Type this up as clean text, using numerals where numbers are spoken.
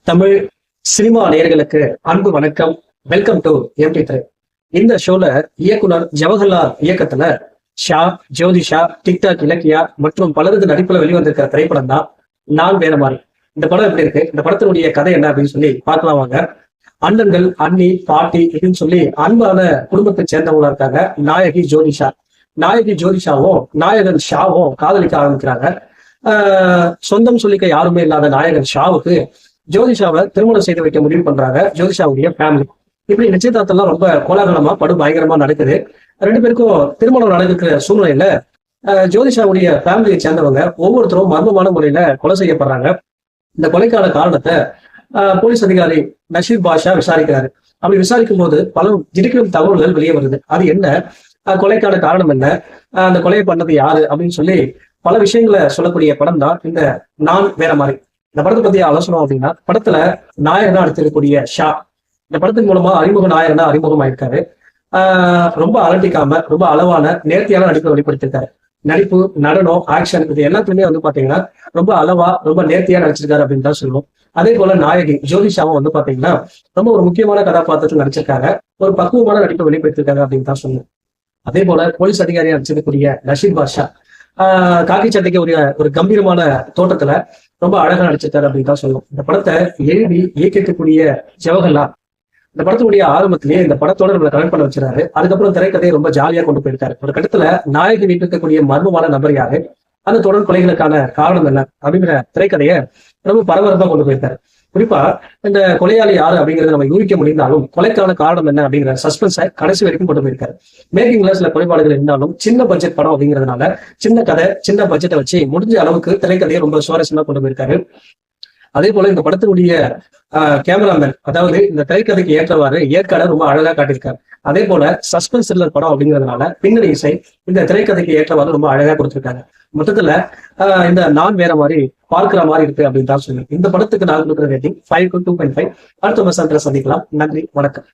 Tamil cinema நேயர்களுக்கு அன்பு வணக்கம். Welcome to MP3. இந்த ஷோல இயக்குனர் ஜவஹர்லால் இயக்கத்துல ஷா, ஜோதிஷா, டிக்டாக் இலக்கியா மற்றும் பலரது நடிப்புல வெளிவந்திருக்கிற திரைப்படம் தான் நான் வேற மாதிரி. இந்த படம் எப்படி இருக்கு, இந்த படத்தினுடைய கதை என்ன அப்படின்னு சொல்லி பார்க்கலாம் வாங்க. அண்ணன்கள், அண்ணி, பாட்டி அப்படின்னு சொல்லி அன்பான குடும்பத்தை சேர்ந்தவங்களா இருக்காங்க. நாயகி ஜோதிஷாவும் நாயகன் ஷாவும் காதலிக்க ஆரம்பிக்கிறாங்க. சொந்தம் சொல்லிக்க யாருமே இல்லாத நாயகன் ஷாவுக்கு ஜோதிஷாவை திருமணம் செய்து வைக்க முடிவு பண்றாங்க ஜோதிஷாவுடைய ஃபேமிலி. இப்படி நிச்சயதார்த்தம் எல்லாம் ரொம்ப கோலாகலமா பயங்கரமா நடக்குது. ரெண்டு பேருக்கும் திருமணம் நடக்கிற சூழ்நிலையில ஜோதிஷாவுடைய ஃபேமிலியை சேர்ந்தவங்க ஒவ்வொருத்தரும் மர்மமான முறையில கொலை செய்யப்படுறாங்க. இந்த கொலைக்கான காரணத்தை போலீஸ் அதிகாரி நஷீர் பாஷா விசாரிக்கிறாரு. அப்படி விசாரிக்கும் போது பல திடுக்கிடும் தகவல்கள் வெளியே வருது. அது என்ன, கொலைக்கான காரணம் என்ன, அந்த கொலையை பண்ணது யாரு அப்படின்னு சொல்லி பல விஷயங்களை சொல்லக்கூடிய படம் தான் இந்த நான் வேற மாதிரி. இந்த படத்தை பத்தி ஆலோசனம் அப்படின்னா, படத்துல நாயகனா நடித்திருக்கக்கூடிய ஷா இந்த படத்தின் மூலமா அறிமுக நாயகனா அறிமுகமாயிருக்காரு. ரொம்ப அலட்டிக்காம ரொம்ப அளவான நேர்த்தியான நடிப்பை வெளிப்படுத்திருக்காரு. நடிப்பு, நடனம், ஆக்ஷன் இது எல்லாத்துலயுமே பாத்தீங்கன்னா ரொம்ப அளவா ரொம்ப நேர்த்தியா நடிச்சிருக்காரு அப்படின்னு தான் சொல்லுவோம். அதே போல நாயகி ஜோதிஷாவும் பாத்தீங்கன்னா ரொம்ப ஒரு முக்கியமான கதாபாத்திரத்தில் நடிச்சிருக்காங்க. ஒரு பக்குவமான நடிப்பை வெளிப்படுத்திருக்காங்க அப்படின்னு தான் சொல்லுவோம். அதே போல போலீஸ் அதிகாரியா நடிச்சிருக்கக்கூடிய நஷீர் பாஷா காக்கி சட்டைக்கு ஒரு கம்பீரமான தோட்டத்துல ரொம்ப அழகா நடிச்சிருக்காரு அப்படின்னு தான் சொல்லுவோம். இந்த படத்தை எழுதி இயக்கக்கூடிய ஜவஹர்லால் இந்த படத்தினுடைய ஆரம்பத்திலேயே இந்த படத்தோட நம்மளை கனெக்ட் பண்ண வச்சிருக்காரு. அதுக்கப்புறம் திரைக்கதையை ரொம்ப ஜாலியா கொண்டு போயிருக்காரு. ஒரு கட்டத்துல நாயகி வீட்டு இருக்கக்கூடிய மர்மமான நபர் யாரு, அந்த தொடர் கொலைகளுக்கான காரணம் என்ன அப்படிங்கிற திரைக்கதையை ரொம்ப பரபரப்பா கொண்டு போயிருக்காரு. குறிப்பா இந்த கொலையாளி யாரு அப்படிங்கறத நம்ம யூகிக்க முடிந்தாலும் கொலைக்கான காரணம் என்ன அப்படிங்கிற சஸ்பென்ஸை கடைசி வரைக்கும் கொண்டு போயிருக்காரு. மேக்கிங்ல சில குறைபாடுகள் இருந்தாலும் சின்ன பட்ஜெட் படம் அப்படிங்கிறதுனால சின்ன கதை, சின்ன பட்ஜெட்டை வச்சு முடிஞ்ச அளவுக்கு திரைக்கதையை ரொம்ப சுவாரஸ்யமா கொண்டு போயிருக்காரு. அதே போல இந்த படத்தினுடைய கேமராமேன், அதாவது இந்த திரைக்கதைக்கு ஏற்றவாறு ஏற்காட ரொம்ப அழகா காட்டியிருக்காரு. அதே போல சஸ்பென்ஸ் த்ரில்லர் படம் அப்படிங்கிறதுனால பின்னணி இசை இந்த திரைக்கதைக்கு ஏற்றவாறு ரொம்ப அழகா கொடுத்திருக்காங்க. மொத்தத்துல இந்த நான் வேற மாதிரி பார்க்கிற மாதிரி இருக்கு அப்படின்னு தான் சொல்லி இந்த படத்துக்கு நான் கொடுக்குற ரேட்டிங் 5 to 2.5. அடுத்த சந்திக்கலாம். நன்றி, வணக்கம்.